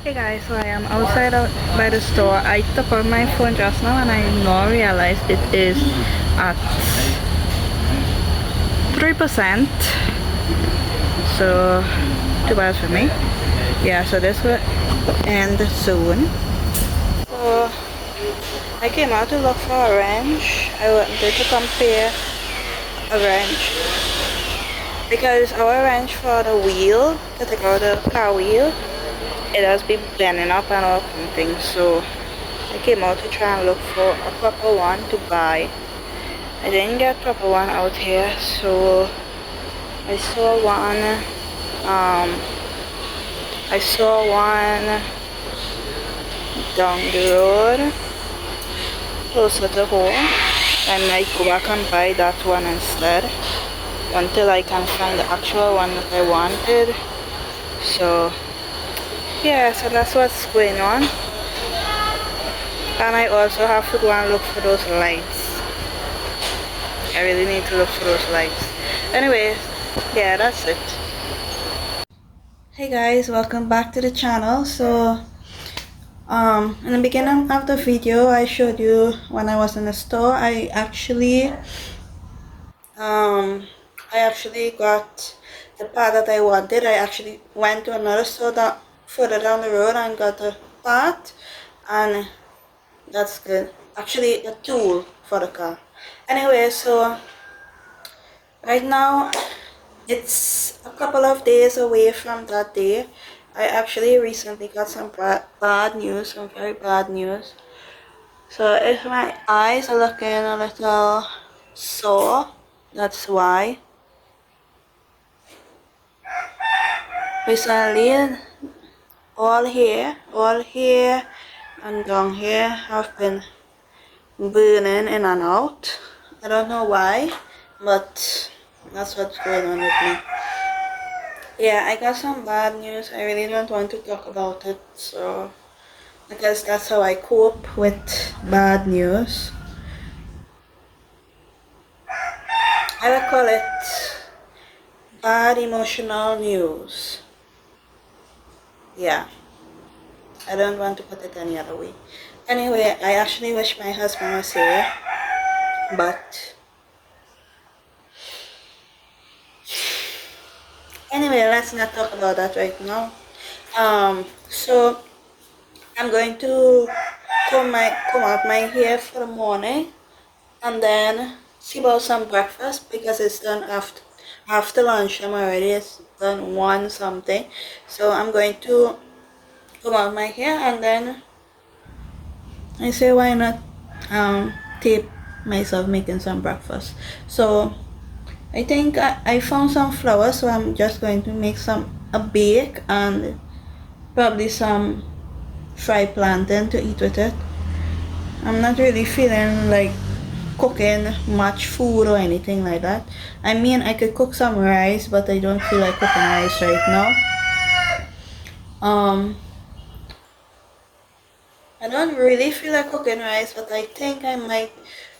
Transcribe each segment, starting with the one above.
Hey guys, so I am outside out by the store. I took out my phone just now and I now realized it is at 3%. So too bad for me. Yeah, so this will end soon. So I came out to look for a wrench. I wanted to compare a wrench because our wrench for the wheel, to take out the car wheel, it has been bending up and all things. So I came out to try and look for a proper one to buy. I didn't get a proper one out here, so I saw one. I saw one down the road, closer to home. I might go back and buy that one instead until I can find the actual one that I wanted. So yeah, so that's what's going on. And I also have to go and look for those lights. I really need to look for those lights. Anyway, yeah, that's it. Hey guys, welcome back to the channel. So in the beginning of the video I showed you when I was in the store. I actually got the part that I wanted. I actually went to another store that further down the road and got the part, and that's good. Actually, the tool for the car. Anyway, so right now it's a couple of days away from that day. I actually recently got some bad news, some very bad news. So if my eyes are looking a little sore, that's why. Recently, all here and down here have been burning in and out. I don't know why, but that's what's going on with me. Yeah, I got some bad news. I really don't want to talk about it, so because that's how I cope with bad news. I would call it bad emotional news. Yeah, I don't want to put it any other way. Anyway, I actually wish my husband was here, but anyway, let's not talk about that right now. So I'm going to comb out my hair for the morning and then see about some breakfast because it's done after lunchtime already. It's done 1 something. So I'm going to comb out my hair and then I say why not tape myself making some breakfast. So I think I found some flour, so I'm just going to make a bake and probably some fried plantain to eat with it. I'm not really feeling like cooking much food or anything like that. I mean, I could cook some rice, but I don't feel like cooking rice right now. I don't really feel like cooking rice, but I think I might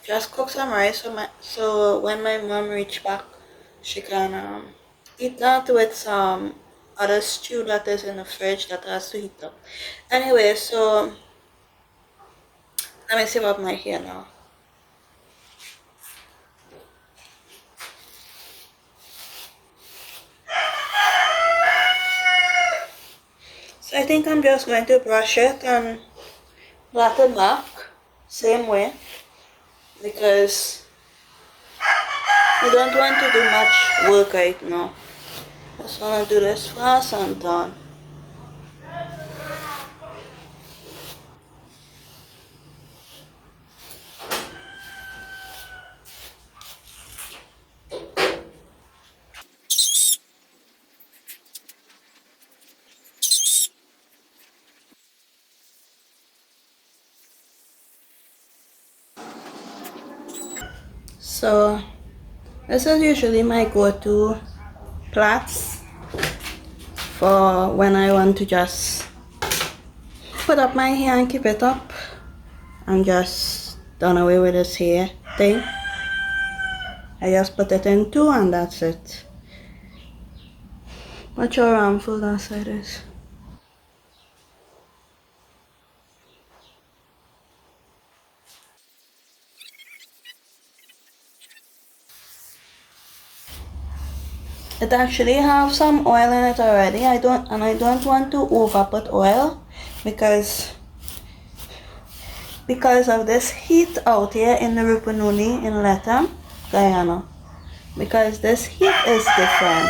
just cook some rice so when my mom reach back, she can eat that with some other stew that is in the fridge that has to heat up. Anyway, so let me see about my hair now. So I think I'm just going to brush it and plait it back, same way, because I don't want to do much work right now. Just want to do this fast and done. So this is usually my go-to plaits for when I want to just put up my hair and keep it up. I'm just done away with this hair thing. I just put it in two and that's it. Watch how harmful that side is. It actually have some oil in it already. I don't want to over put oil because of this heat out here in the Rupununi in Lethem, Guyana. Because this heat is different.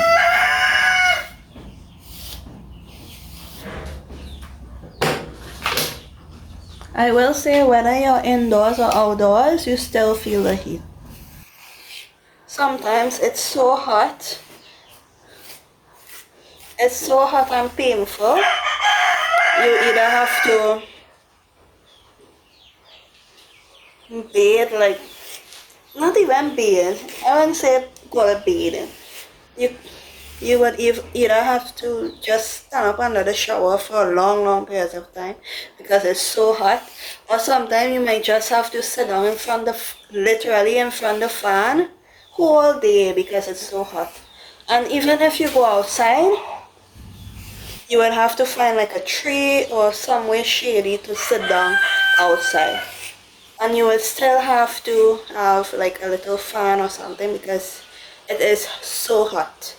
I will say whether you're indoors or outdoors, you still feel the heat. Sometimes it's so hot. It's so hot and painful. You either have to bathe, like, not even bathe. I wouldn't say call it bathing. You would either have to just stand up under the shower for a long periods of time because it's so hot, or sometimes you might just have to sit down literally in front of the fan whole day because it's so hot. And even if you go outside, you would have to find like a tree or somewhere shady to sit down outside. And you would still have to have like a little fan or something because it is so hot.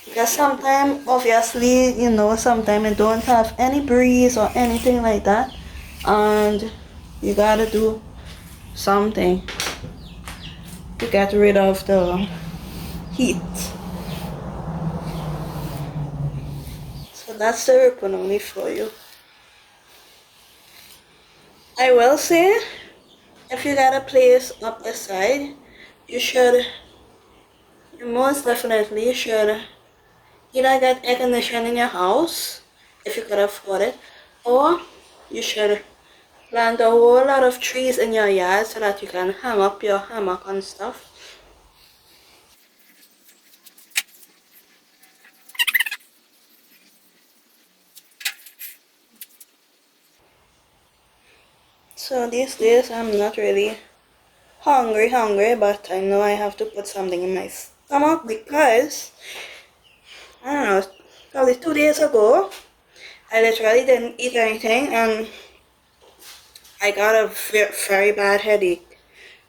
Because sometimes, obviously, sometimes it don't have any breeze or anything like that. And you gotta do something to get rid of the heat. So that's the Rupununi for you. I will say, if you got a place up the side, you most definitely should either get air conditioning in your house, if you could afford it, or you should plant a whole lot of trees in your yard so that you can hang up your hammock and stuff. So these days I'm not really hungry, but I know I have to put something in my stomach because, I don't know, probably 2 days ago, I literally didn't eat anything and I got a very bad headache.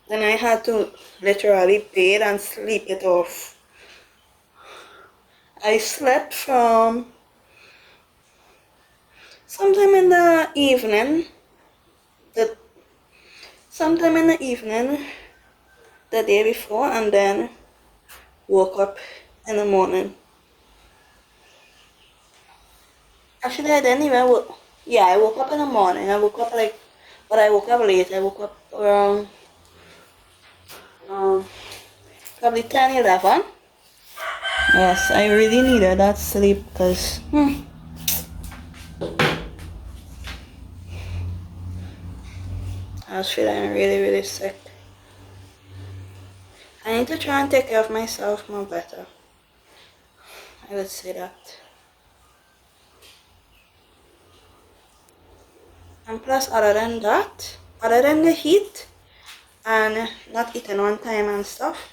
Then I had to literally bathe and sleep it off. I slept from sometime in the evening, the day before, and then woke up in the morning. Actually, I didn't even I woke up in the morning. I woke up but I woke up late. I woke up around probably 10, 11. Yes, I really needed that sleep because I was feeling really sick. I need to try and take care of myself more better. I would say that. And plus, other than the heat and not eating on time and stuff,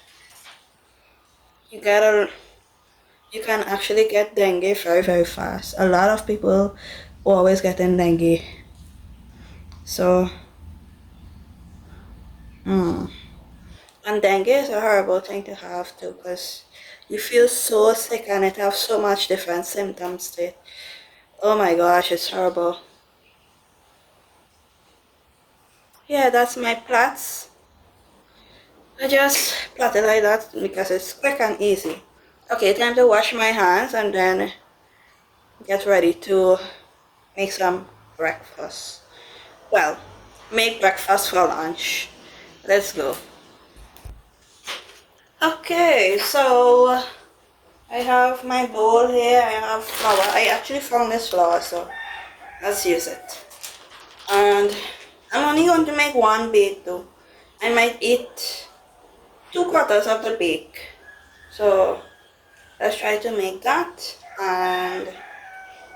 you can actually get dengue very fast. A lot of people always getting dengue. So, and dengue is a horrible thing to have too, because you feel so sick and it has so much different symptoms to it. Oh my gosh, it's horrible. Yeah, that's my plaits. I just plait it like that because it's quick and easy. Okay, time to wash my hands and then get ready to make some breakfast. Well, make breakfast for lunch. Let's go. Okay, so I have my bowl here. I have flour. I actually found this flour, so let's use it. And I'm only going to make one bake though. I might eat 2/4 of the bake. So let's try to make that and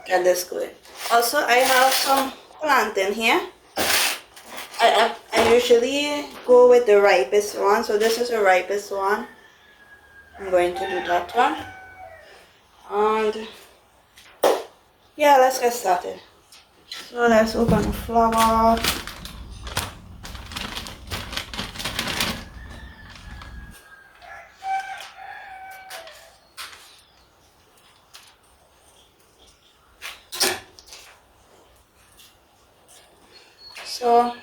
get this going. Also, I have some plantain here. I usually go with the ripest one, so this is the ripest one. I'm going to do that one. And yeah, let's get started. So let's open the flour. So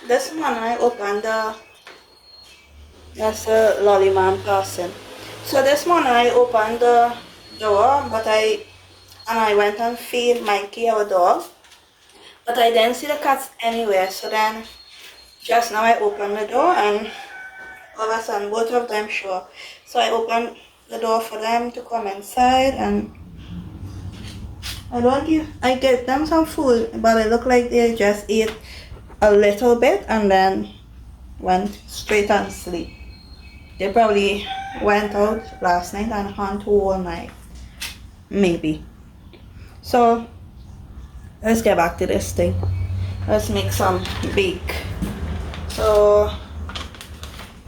this morning I opened the, that's a lolly man person. So this morning I opened the door, and I went and feed Mikey, our dog, but I didn't see the cats anywhere. So then just now I opened the door and all of a sudden both of them show up. So I opened the door for them to come inside, and I gave them some food, but it looked like they just ate a little bit and then went straight and sleep. They probably went out last night and hunt all night, maybe. So let's get back to this thing. Let's make some bake. So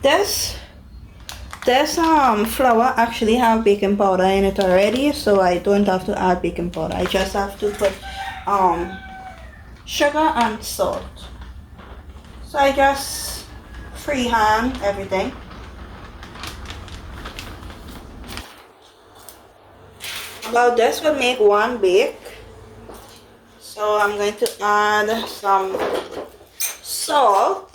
this flour actually have baking powder in it already, so I don't have to add baking powder. I just have to put sugar and salt. So I just freehand everything. About this would make one bake. So I'm going to add some salt.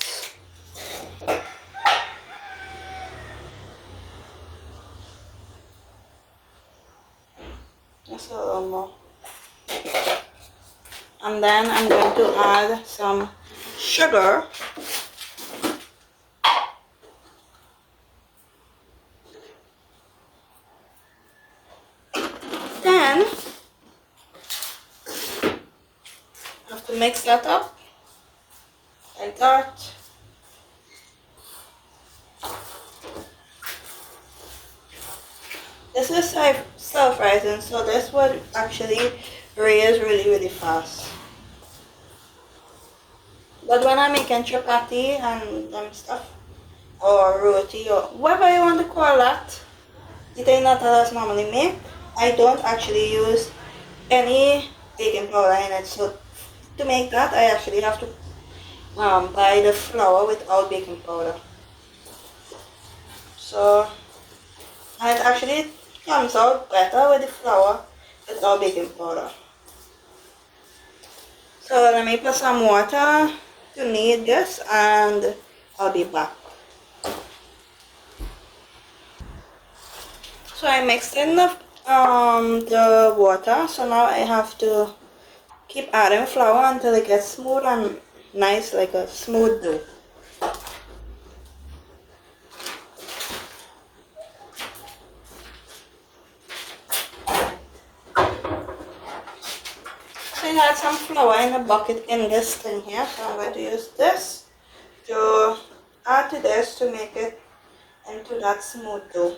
Just a little more. And then I'm going to add some sugar. Then I have to mix that up like that. This is self-rising, so this would actually raise really fast. But when I'm making chapati and stuff, or roti, or whatever you want to call that, the thing that others normally make, I don't actually use any baking powder in it. So to make that, I actually have to buy the flour without baking powder. So, and it actually comes out better with the flour without baking powder. So let me put some water to knead this and I'll be back. So I mixed in the water, so now I have to keep adding flour until it gets smooth and nice, like a smooth dough. So I had some flour in a bucket in this thing here, so I'm going to use this to add to this to make it into that smooth dough.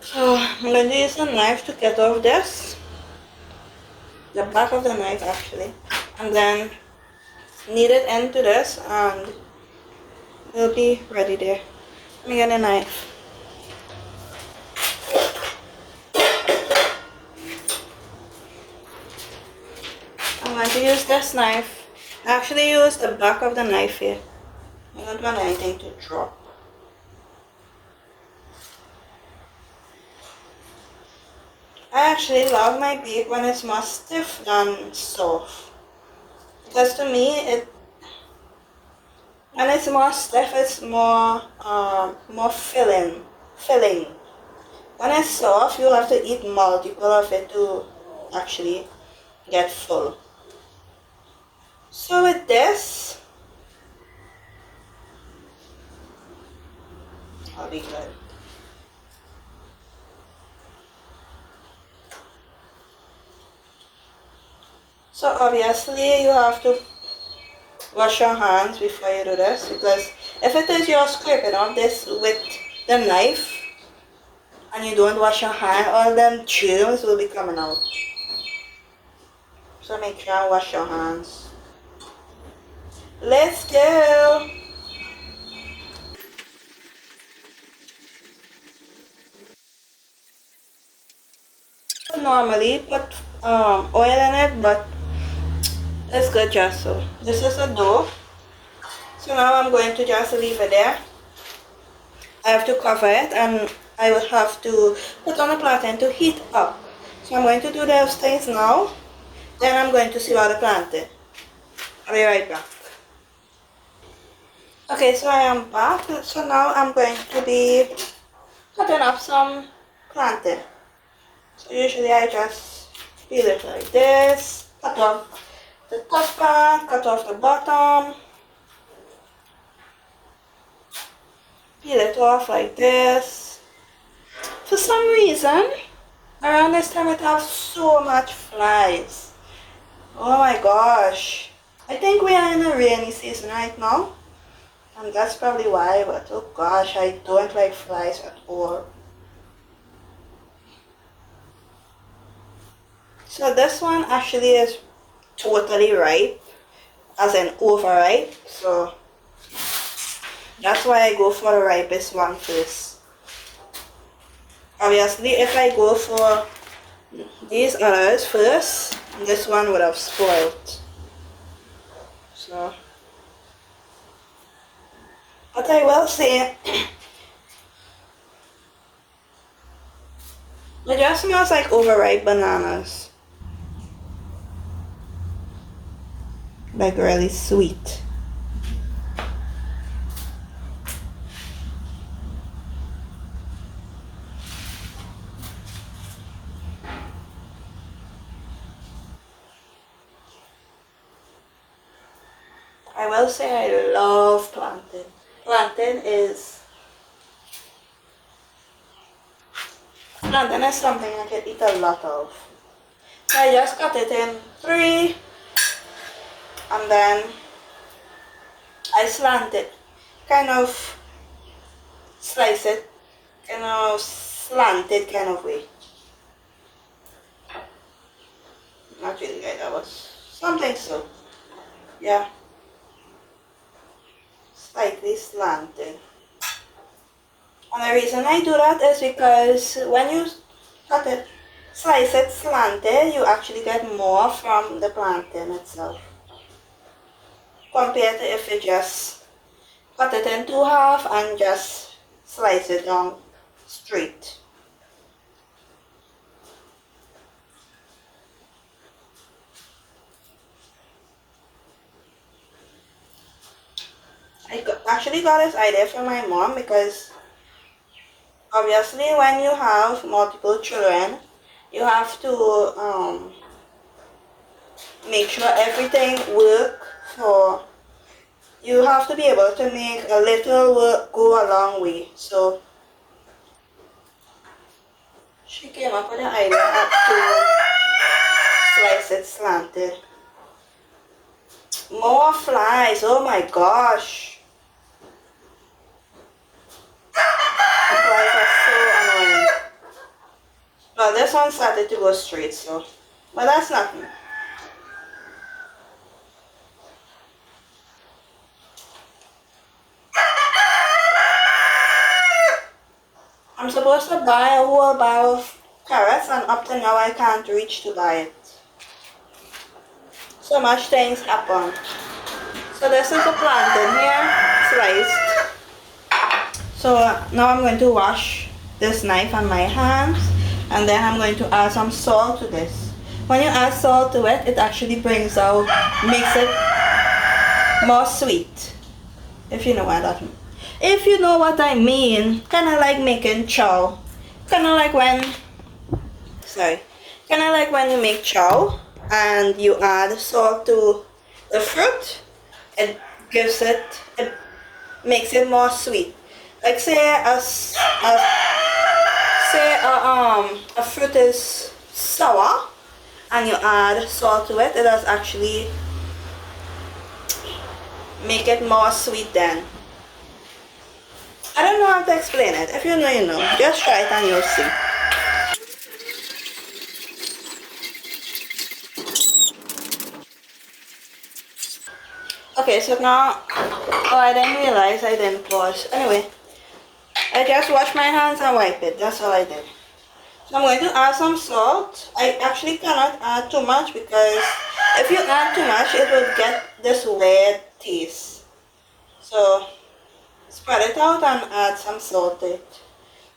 So I'm going to use a knife to get off this, the back of the knife actually, and then knead it into this and it'll be ready there. Let me get a knife. I'm going to use this knife. I actually use the back of the knife here. I don't want anything to drop. I actually love my bake when it's more stiff than soft. Because to me, when it's more stiff, it's more filling. When it's soft, you have to eat multiple of it to actually get full. So with this, obviously you have to wash your hands before you do this, because if it is you're scraping off this with the knife and you don't wash your hand, all them germs will be coming out. So make sure and wash your hands. Let's go. Normally put oil in it, but it's good just so. This is a dough. So now I'm going to just leave it there. I have to cover it and I will have to put on a plantain to heat up. So I'm going to do those things now. Then I'm going to see about the plantain. I'll be right back. Okay, so I am back. So now I'm going to be cutting up some plantain. So usually I just peel it like this, cut off the top part, cut off the bottom, peel it off like this. For some reason, around this time it has so much flies. Oh my gosh. I think we are in a rainy season right now. And that's probably why, but oh gosh, I don't like flies at all. So this one actually is totally ripe, as in overripe. So that's why I go for the ripest one first. Obviously, if I go for these others first, this one would have spoiled. So, but I will say, it just smells like overripe bananas. Like really sweet. I will say I love plantain. Plantain is something I can eat a lot of. So I just cut it in three and then I slant it, kind of slice it, kind of slanted kind of way. Not really right, that was something so. Yeah. Slightly slanted. And the reason I do that is because when you cut it, slice it slanted, you actually get more from the plantain itself. Compared to if you just cut it in two half and just slice it down straight. I actually got this idea from my mom because obviously when you have multiple children, you have to make sure everything works. So you have to be able to make a little work go a long way. So she came up with the idea to slice it slanted. More flies, oh my gosh. The flies are so annoying. Well, this one started to go straight, so, but that's nothing. I'm supposed to buy a whole barrel of carrots and up to now I can't reach to buy it. So much things happen. So this is the plantain here, sliced. So now I'm going to wash this knife on my hands and then I'm going to add some salt to this. When you add salt to it, it actually makes it more sweet. If you know what that means. If you know what I mean, kind of like making chow. Kind of like when you make chow and you add salt to the fruit, it makes it more sweet. Like say a fruit is sour and you add salt to it, it does actually make it more sweet then. I don't know how to explain it. If you know, you know. Just try it and you'll see. Okay, so now, oh, I didn't realize I didn't pause. Anyway, I just washed my hands and wipe it. That's all I did. So I'm going to add some salt. I actually cannot add too much because if you add too much, it will get this weird taste. So spread it out and add some salt to it.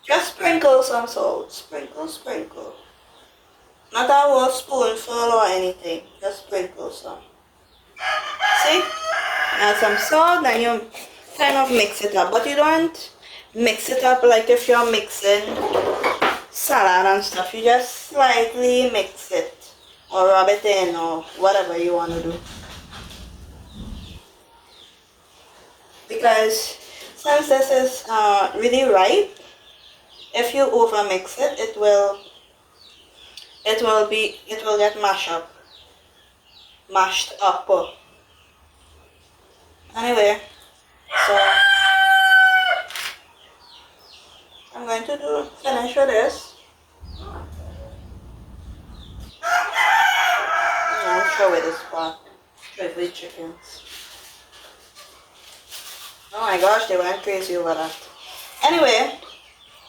Just sprinkle some salt. Sprinkle, sprinkle. Not a whole spoonful or anything. Just sprinkle some. See? Add some salt, then you kind of mix it up. But you don't mix it up like if you're mixing salad and stuff. You just slightly mix it. Or rub it in or whatever you want to do. Because since this is really ripe, if you over mix it, it will get mashed up. Anyway, so I'm going to finish with this. I'll show you this part. Show you the chickens. Oh my gosh, they went crazy over that. Anyway,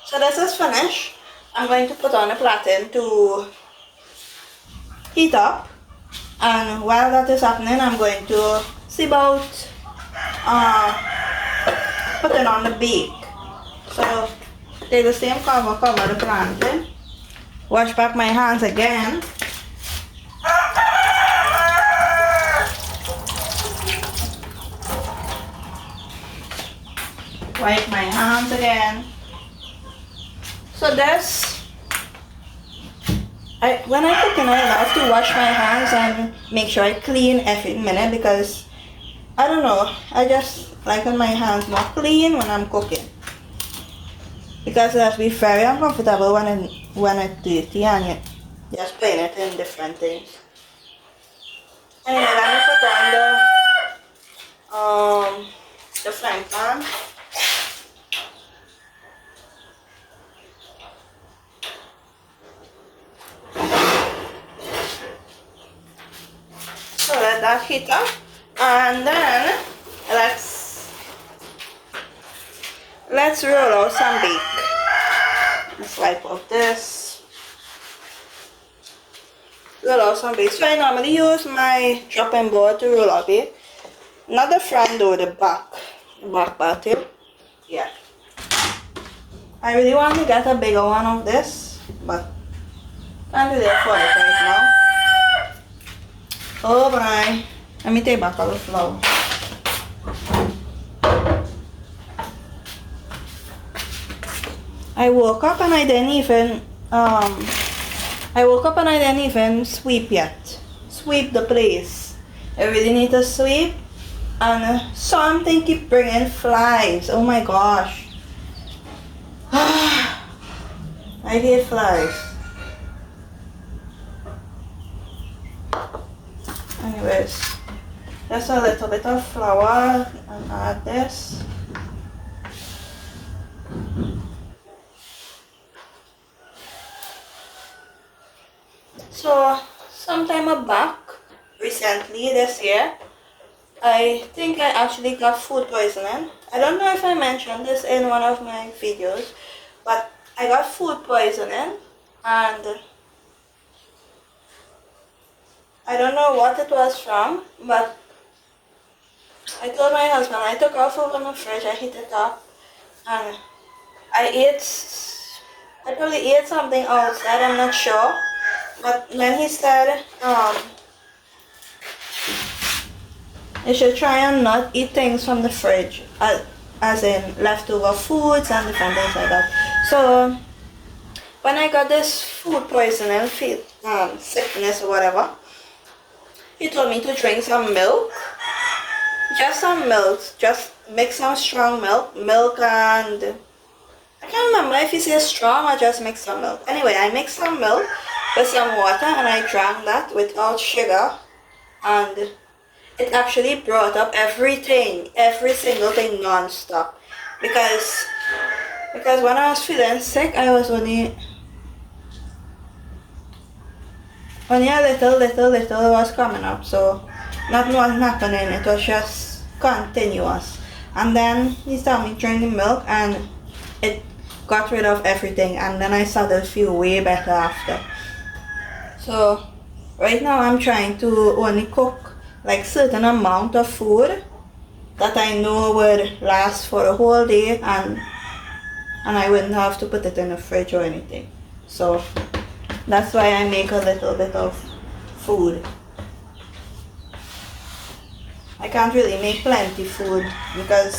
so this is finished. I'm going to put on the platen to heat up. And while that is happening, I'm going to see about putting on the bake. So take the same cover the plantain. Wash back my hands again. Wipe my hands again. So this, when I cook, I love to wash my hands and make sure I clean every minute because I don't know, I just like when my hands more clean when I'm cooking. Because it has to be very uncomfortable when it's dirty and you just putting it in different things. Anyway, let me put on the frying pan. So let that heat up, and then let's roll out some bake. Let's wipe off this. Roll out some bake. So I normally use my chopping board to roll out bake. Not the front though, the back part here. Yeah. I really want to get a bigger one of this, but can't do that for it right now. Oh boy. Let me take back all the flour. I woke up and I didn't even sweep yet. Sweep the place. I really need to sweep, and something keep bringing flies. Oh my gosh. I hate flies. Anyways, just a little bit of flour and add this. So, sometime back, recently this year, I think I actually got food poisoning. I don't know if I mentioned this in one of my videos, but I got food poisoning and I don't know what it was from, but I told my husband, I took out food from the fridge, I heated it up, and I probably ate something outside, I'm not sure. But then he said, you should try and not eat things from the fridge, as in leftover foods and different things like that. So, when I got this food poisoning, sickness or whatever, he told me to drink some milk. Just some milk. Just mix some strong milk. Milk and... I can't remember if he says strong or just mix some milk. Anyway, I mixed some milk with some water, and I drank that without sugar, and it actually brought up everything, every single thing non-stop. Because when I was feeling sick, I was only a little was coming up, so nothing was happening. It was just continuous. And then he started me drinking milk, and it got rid of everything, and then I started to feel way better after. So right now I'm trying to only cook like certain amount of food that I know would last for the whole day, and I wouldn't have to put it in the fridge or anything. So that's why I make a little bit of food. I can't really make plenty food because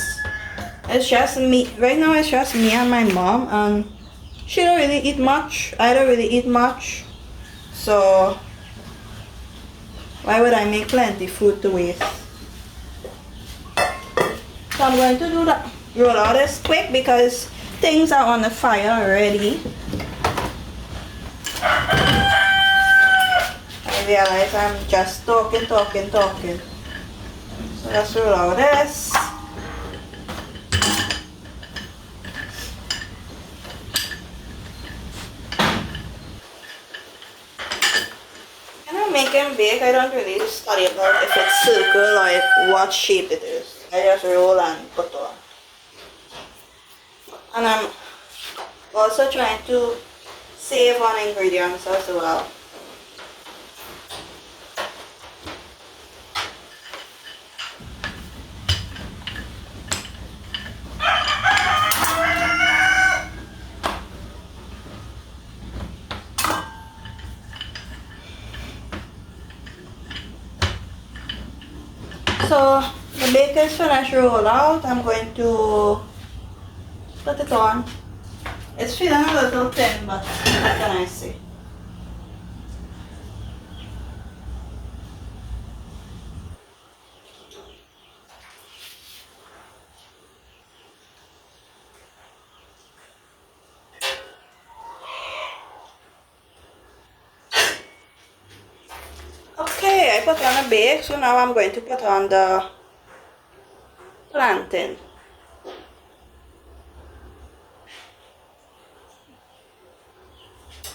it's just me. Right now it's just me and my mom, and she don't really eat much. I don't really eat much. So why would I make plenty food to waste? So I'm going to do that. Roll out this quick because things are on the fire already. I realize I'm just talking. So let's roll out this. When I'm making bake, I don't really study about if it's circle or what shape it is. I just roll and put on. And I'm also trying to save on ingredients as well. So the bake is finished roll out. I'm going to put it on. It's feeling a little thin, but what can I say? Okay, I put on a bake, so now I'm going to put on the plantain.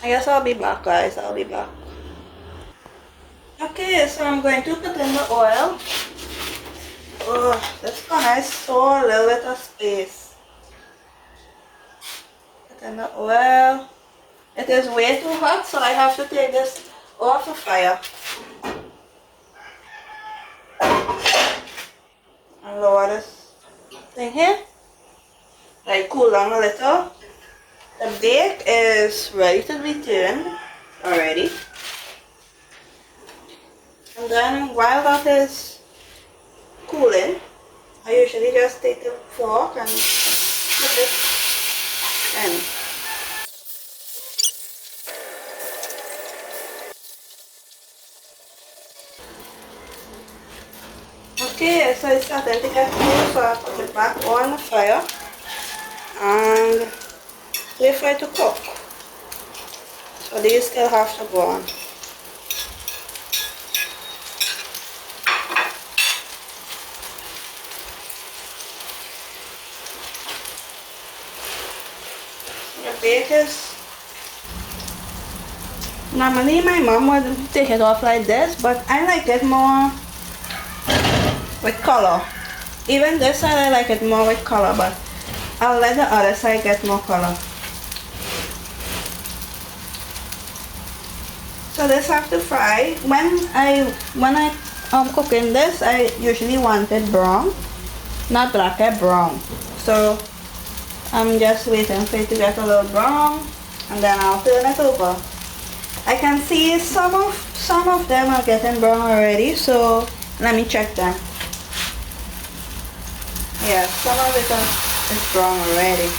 I guess I'll be back, guys. I'll be back. Okay, so I'm going to put in the oil. Oh, this one I saw a little bit of space. Put in the oil. It is way too hot, so I have to take this off the fire. And lower this thing here. Let it cool down a little. The bake is ready to be turned already. And then while that is cooling, I usually just take the fork and put it in. Okay, so it's starting to get cool, so I put it back on the fire and wait for it to cook. So these still have to go on. The bake is, normally my mom would take it off like this, but I like it more with color. Even this side I like it more with color, but I'll let the other side get more color. So this have to fry. When I cooking this, I usually want it brown, not black, brown. So I'm just waiting for it to get a little brown, and then I'll turn it over. I can see some of them are getting brown already, so let me check them. Yeah, some of it is brown already.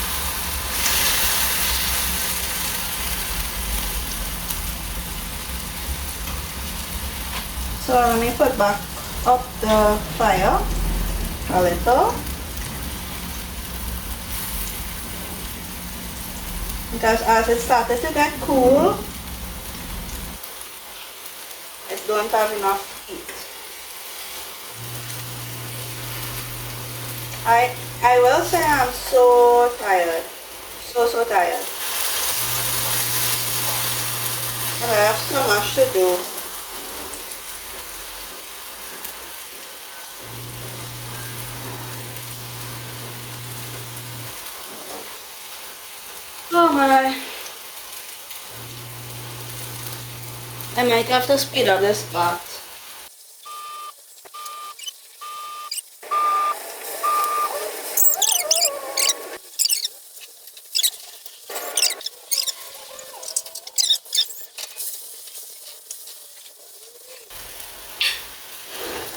So let me put back up the fire a little, because as it started to get cool, don't have enough heat. I will say I'm so tired. So tired. And I have so much to do. Oh my. I might have to speed up this part.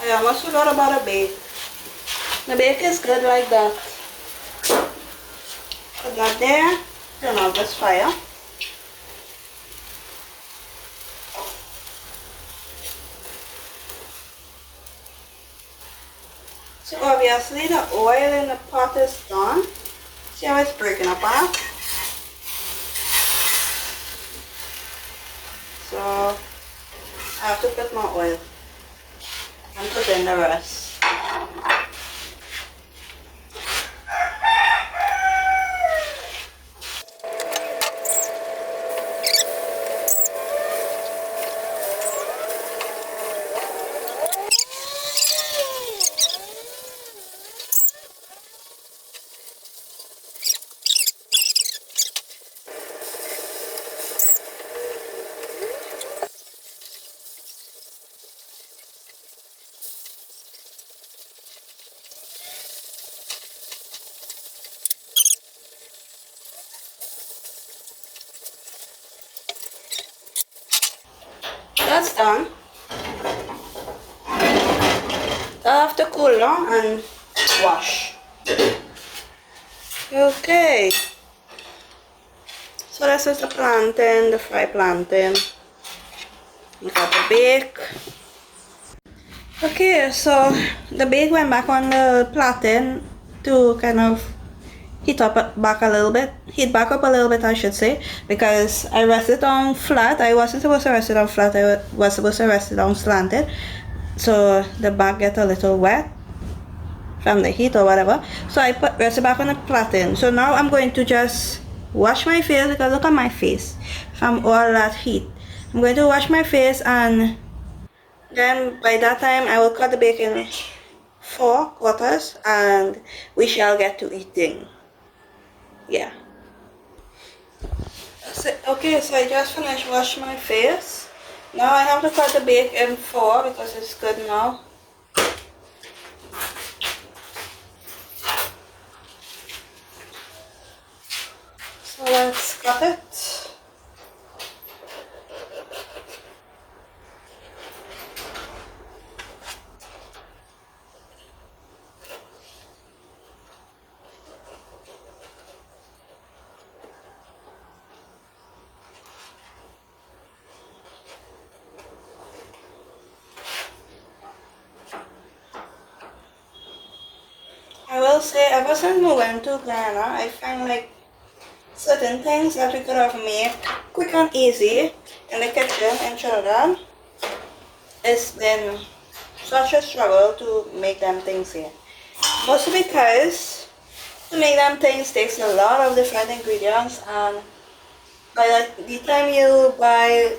I almost forgot about the bake. The bake is good like that. Put that there. Turn off this fire. So obviously the oil in the pot is done. See how it's breaking apart? So I have to put more oil and put in the rest. That's done. I have to cool down and wash. Okay. So this is the plantain, the fried plantain. We got the bake. Okay, so the bake went back on the plantain to kind of heat back up a little bit I should say, because I rested on flat. I wasn't supposed to rest it on flat, I was supposed to rest it on slanted, so the back get a little wet from the heat or whatever. So I rest it back on the plantain. So now I'm going to just wash my face, because look at my face from all that heat. I'm going to wash my face, and then by that time I will cut the bacon 4 quarters and we shall get to eating. Yeah. So, okay, so I just finished washing my face. Now I have to cut the bacon 4 because it's good now. So let's cut it. I will say, ever since we went to Ghana, I find like certain things that we could have made quick and easy in the kitchen in Trinidad, it's been such a struggle to make them things here. Mostly because to make them things takes a lot of different ingredients, and by the time you buy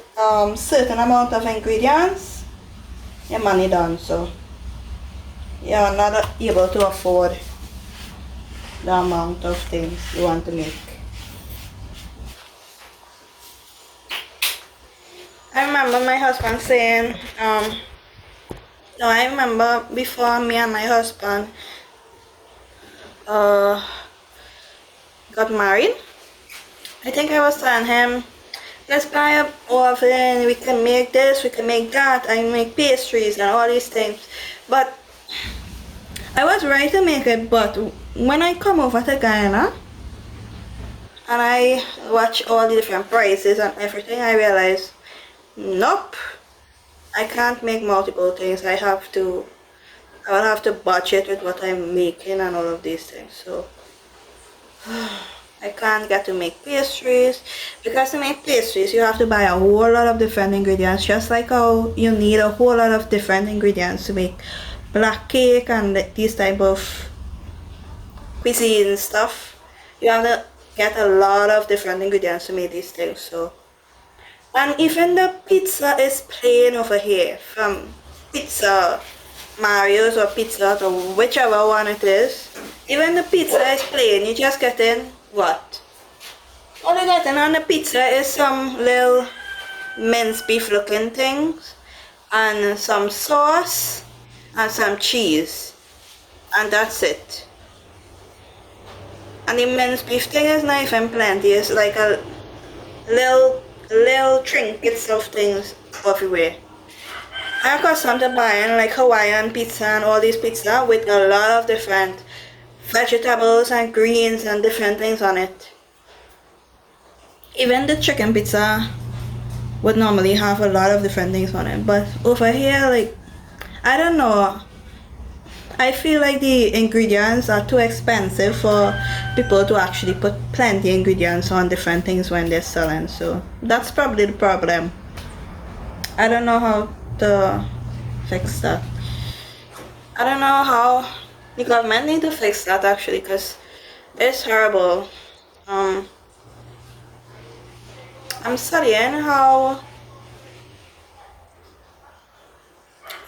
certain amount of ingredients, your money done, so you're not able to afford the amount of things you want to make. I remember my husband saying, no, I remember before me and my husband got married, I think I was telling him, let's buy an oven, we can make this, we can make that, I make pastries and all these things. But I was ready to make it, but when I come over to Guyana and I watch all the different prices and everything, I realized, nope, I can't make multiple things. I will have to budget with what I'm making and all of these things. So I can't get to make pastries because to make pastries you have to buy a whole lot of different ingredients, just like how you need a whole lot of different ingredients to make black cake and these type of cuisine stuff. You have to get a lot of different ingredients to make these things. So, and even the pizza is plain over here from Pizza Mario's or Pizza or whichever one it is. Even the pizza is plain. You just get in what? All you get in on the pizza is some little minced beef looking things and some sauce and some cheese, and that's it. And the minced beef thing is not even plenty. It's like a little trinkets of things everywhere. I accustomed to buying like Hawaiian pizza and all these pizza with a lot of different vegetables and greens and different things on it. Even the chicken pizza would normally have a lot of different things on it, but over here, like, I don't know, I feel like the ingredients are too expensive for people to actually put plenty ingredients on different things when they're selling. So that's probably the problem. I don't know how to fix that. I don't know how the government need to fix that actually, because it's horrible. I'm studying how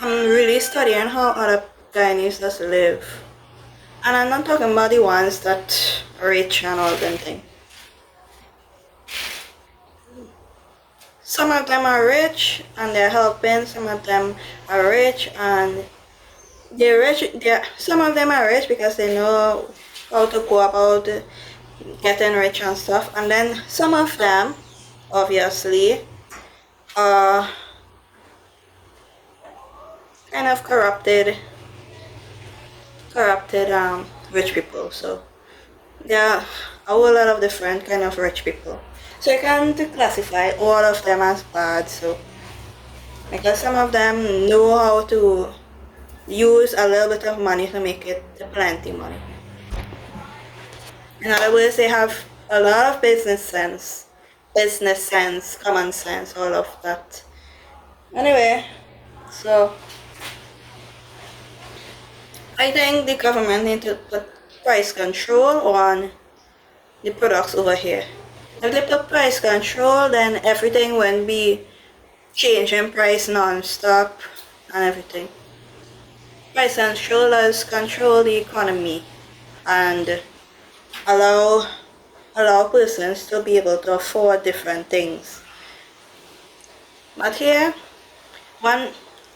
I'm really studying how other Guyanese just live. And I'm not talking about the ones that are rich and all them thing. Some of them are rich and they're helping, some of them are rich and some of them are rich because they know how to go about getting rich and stuff, and then some of them obviously are kind of corrupted rich people. So there are a whole lot of different kind of rich people. So you can't classify all of them as bad. So because some of them know how to use a little bit of money to make it plenty money. In other words, they have a lot of business sense, common sense, all of that. Anyway, so I think the government need to put price control on the products over here. If they put price control, then everything won't be changing price non-stop and everything. Price controllers control the economy and allow persons to be able to afford different things. But here,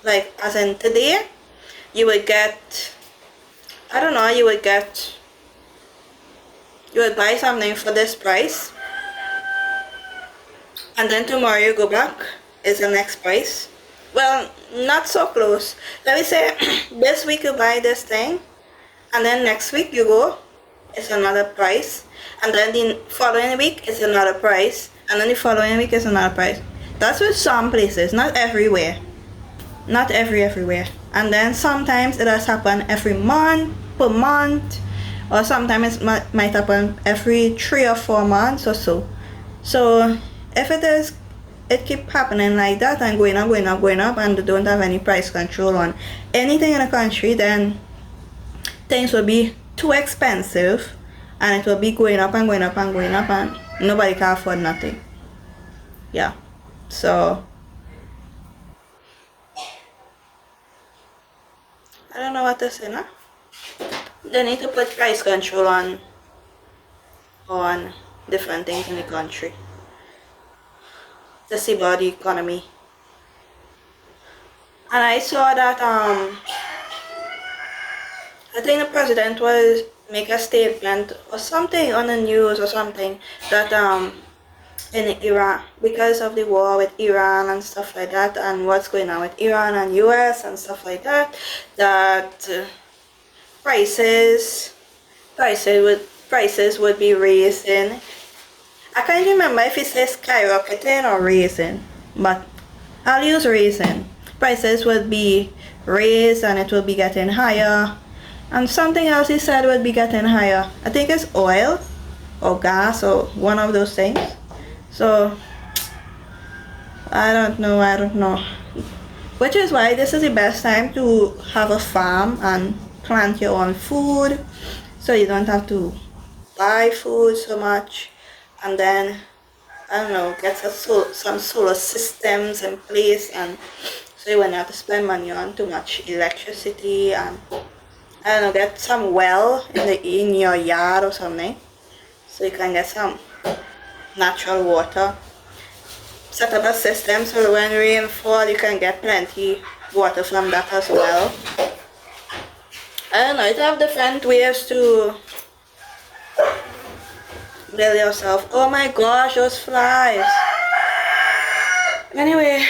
like as in today, you would get, I don't know, you would buy something for this price, and then tomorrow you go back, it's the next price. Well, not so close. Let me say, this week you buy this thing, and then next week you go, it's another price, and then the following week it's another price, and then the following week is another price. That's with some places, not everywhere. Not everywhere. And then sometimes it does happen every month, per month, or sometimes it might happen every 3 or 4 months or so. So if it keep happening like that and going up and they don't have any price control on anything in the country, then things will be too expensive and it will be going up and nobody can afford nothing. Yeah. So I don't know what to say now. They need to put price control on different things in the country to see about the economy. And I saw that I think the president was make a statement or something on the news or something that in Iran, because of the war with Iran and stuff like that, and what's going on with Iran and US and stuff like that, that prices would be raising. I can't remember if it says skyrocketing or raising, but I'll use raising. Prices would be raised and it will be getting higher. And something else he said would be getting higher. I think it's oil. or gas or one of those things. So I don't know. Which is why this is the best time to have a farm and plant your own food, so you don't have to buy food so much. And then, I don't know, get some solar systems in place, and so you won't have to spend money on too much electricity. And I don't know, get some well in your yard or something, so you can get some natural water. Set up a system so when rain fall, you can get plenty water from that as well. I don't know, you have different ways to build yourself. Oh my gosh, those flies. Anyway,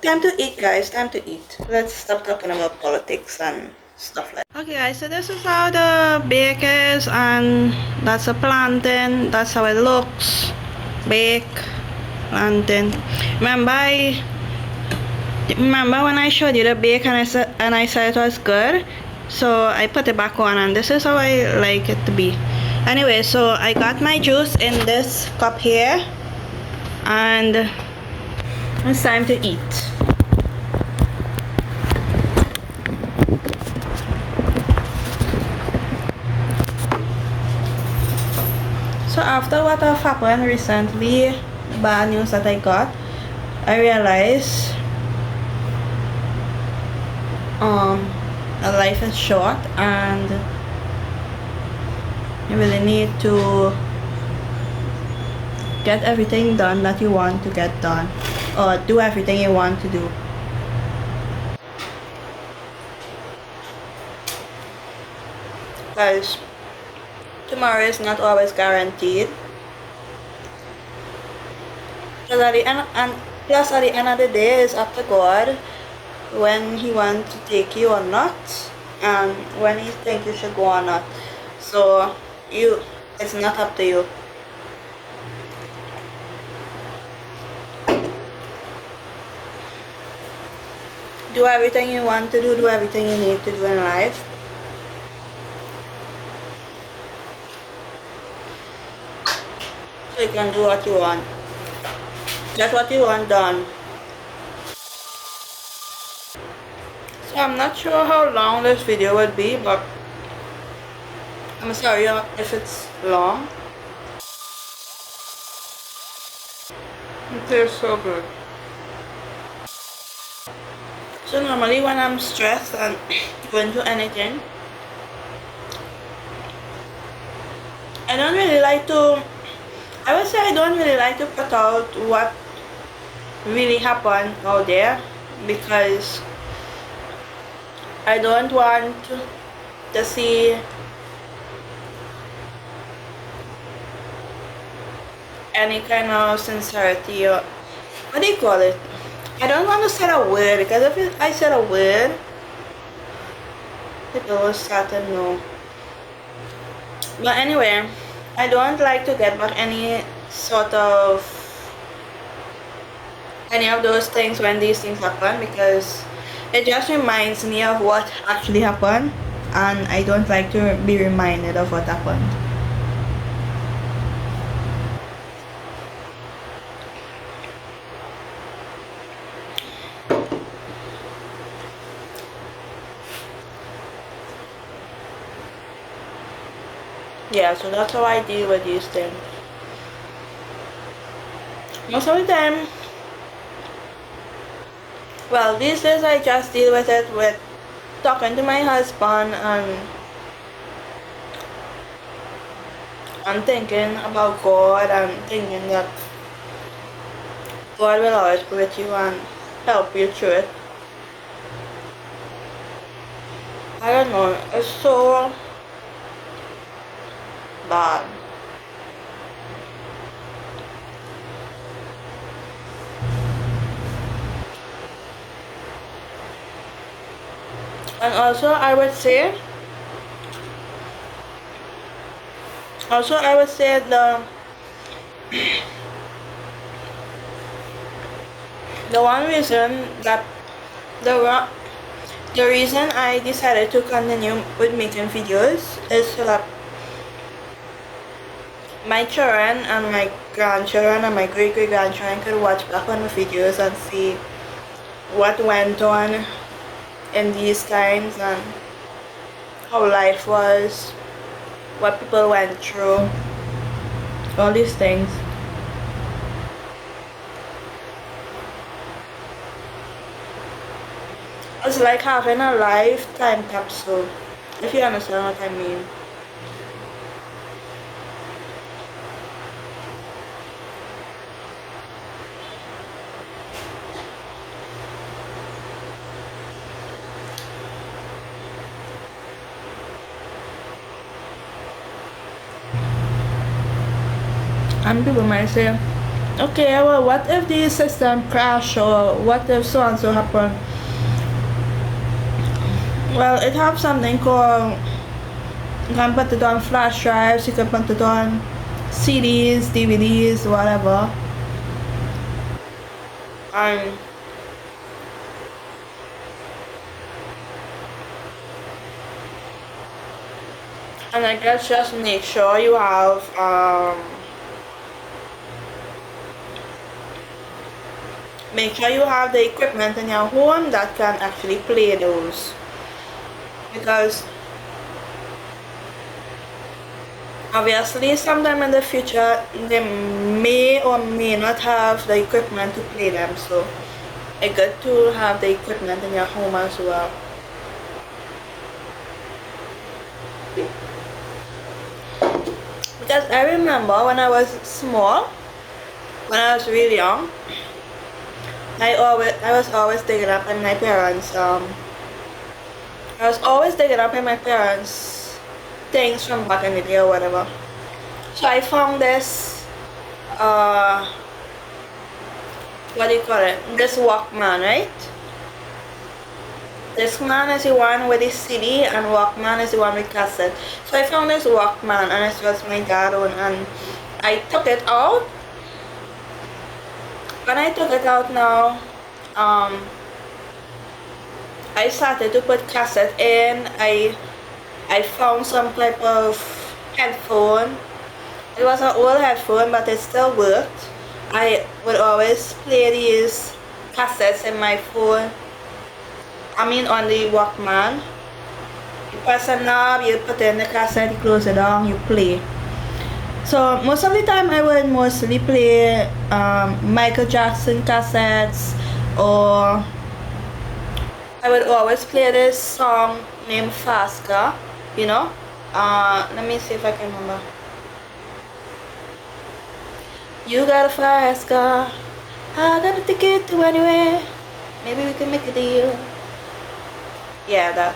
time to eat, guys, time to eat. Let's stop talking about politics and stuff like that. Okay guys, so this is how the bake is, and that's a plantain. That's how it looks. Bake, plantain. Remember when I showed you the bake and I said it was good? So I put it back on, and this is how I like it to be. Anyway, so I got my juice in this cup here, and it's time to eat. So after what have happened recently, bad news that I got, I realized life is short, and you really need to get everything done that you want to get done, or do everything you want to do. Because tomorrow is not always guaranteed. Plus at the end of the day, it's up to God when He wants to take you or not, and when He thinks you should go or not. So it's not up to you. Do everything you want to do everything you need to do in life. So you can do what you want. Get what you want done. So I'm not sure how long this video would be, but I'm sorry if it's long. It tastes so good. So normally when I'm stressed and going through anything, I would say I don't really like to put out what really happened out there, because I don't want to see any kind of sincerity, or what do you call it? I don't want to say a word, because if I said a word, people will start to know. But anyway, I don't like to get back any of those things when these things happen, because it just reminds me of what actually happened, and I don't like to be reminded of what happened. Yeah, so that's how I deal with these things. Most of the time, well, these days I just deal with it with talking to my husband and thinking about God, and thinking that God will always be with you and help you through it. I don't know, it's so bad. And also I would say the one reason that the reason I decided to continue with making videos is so that my children and my grandchildren and my great-great-grandchildren could watch back on the videos and see what went on in these times and how life was, what people went through, all these things. It's like having a lifetime capsule, if you understand what I mean. And people might say, okay, well, what if the system crash or what if so and so happen? Well, it has something called, you can put it on flash drives, you can put it on CDs, DVDs, whatever. And I guess just make sure you have the equipment in your home that can actually play those, because obviously sometime in the future they may or may not have the equipment to play them, so it's good to have the equipment in your home as well. Because I remember when I was small, when I was really young, I was always digging up in my parents' things from back in the day or whatever. So I found this what do you call it? This Walkman, right? Discman is the one with the CD and Walkman is the one with cassette. So I found this Walkman and it was my dad own, and I took it out. When I took it out now, I started to put cassette in. I found some type of headphone. It was an old headphone, but it still worked. I would always play these cassettes in my phone. On the Walkman. You press a knob, you put in the cassette, you close it down, you play. So most of the time I would mostly play Michael Jackson cassettes, or I would always play this song named Fast Car, let me see if I can remember. You got a fast car, I got a ticket to anywhere, maybe we can make a deal. Yeah, that.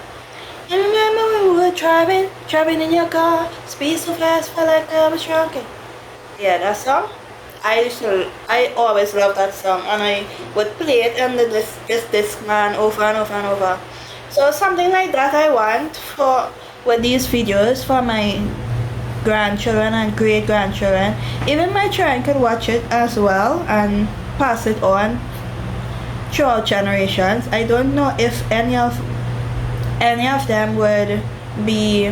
And remember when we were driving in your car, speed so fast, felt like I was drunk. Yeah, that song. I always loved that song, and I would play it under this Discman over and over and over. So something like that I want with these videos for my grandchildren and great-grandchildren. Even my children could watch it as well and pass it on throughout generations. I don't know if any of them would be,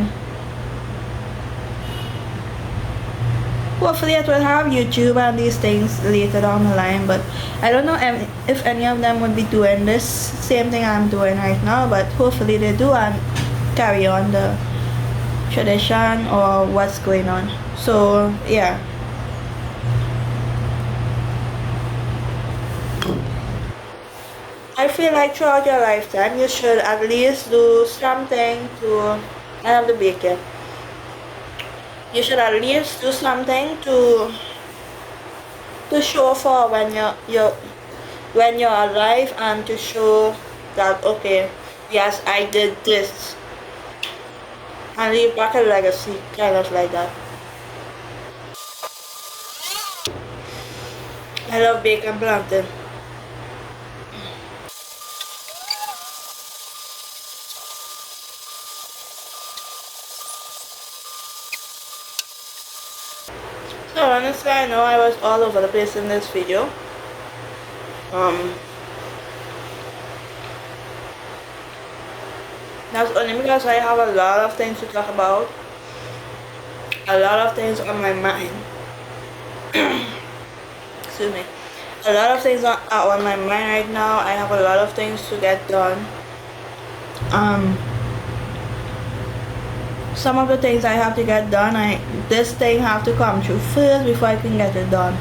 hopefully it will have YouTube and these things later down the line, but I don't know if any of them would be doing this same thing I'm doing right now, but hopefully they do and carry on the tradition or what's going on. So yeah. I feel like throughout your lifetime you should at least do something to, I have the bacon. You should at least do something to show for when you're alive, and to show that, okay, yes, I did this, and leave back a legacy, kind of like that. I love bacon plantain. So honestly, I know I was all over the place in this video. That's only because I have a lot of things to talk about. a lot of things on my mind. Excuse me. A lot of things are on my mind right now. I have a lot of things to get done. Some of the things I have to get done, this thing have to come through first before I can get it done.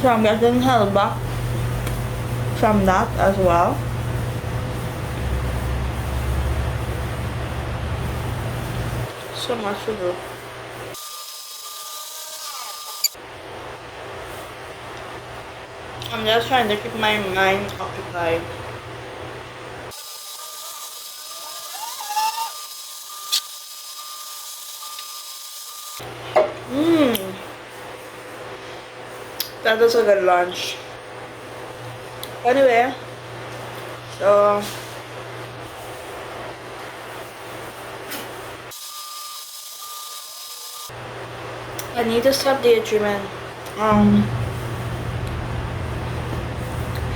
So I'm getting held back from that as well. So much to do. I'm just trying to keep my mind occupied. That was a good lunch. Anyway, so I need to stop daydreaming.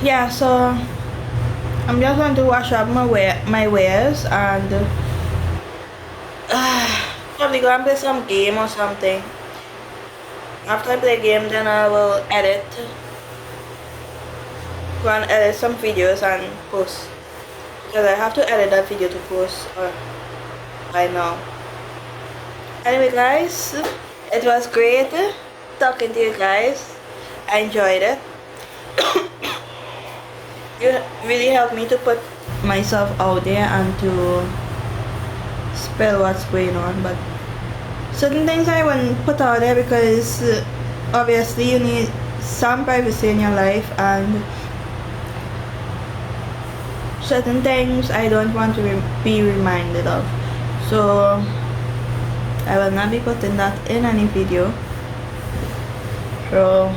Yeah, so I'm just going to wash up my wares and probably go and play some game or something. After I play a game, then I will go and edit some videos and post, because I have to edit that video to post by now. Anyway guys, it was great talking to you guys. I enjoyed it. You really helped me to put myself out there and to spill what's going on, but certain things I wouldn't put out there because obviously you need some privacy in your life, and certain things I don't want to be reminded of, so I will not be putting that in any video. So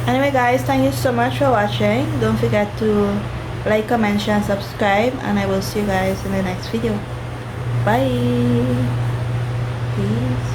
anyway guys, thank you so much for watching. Don't forget to like, comment, share and subscribe, and I will see you guys in the next video. Bye. Peace.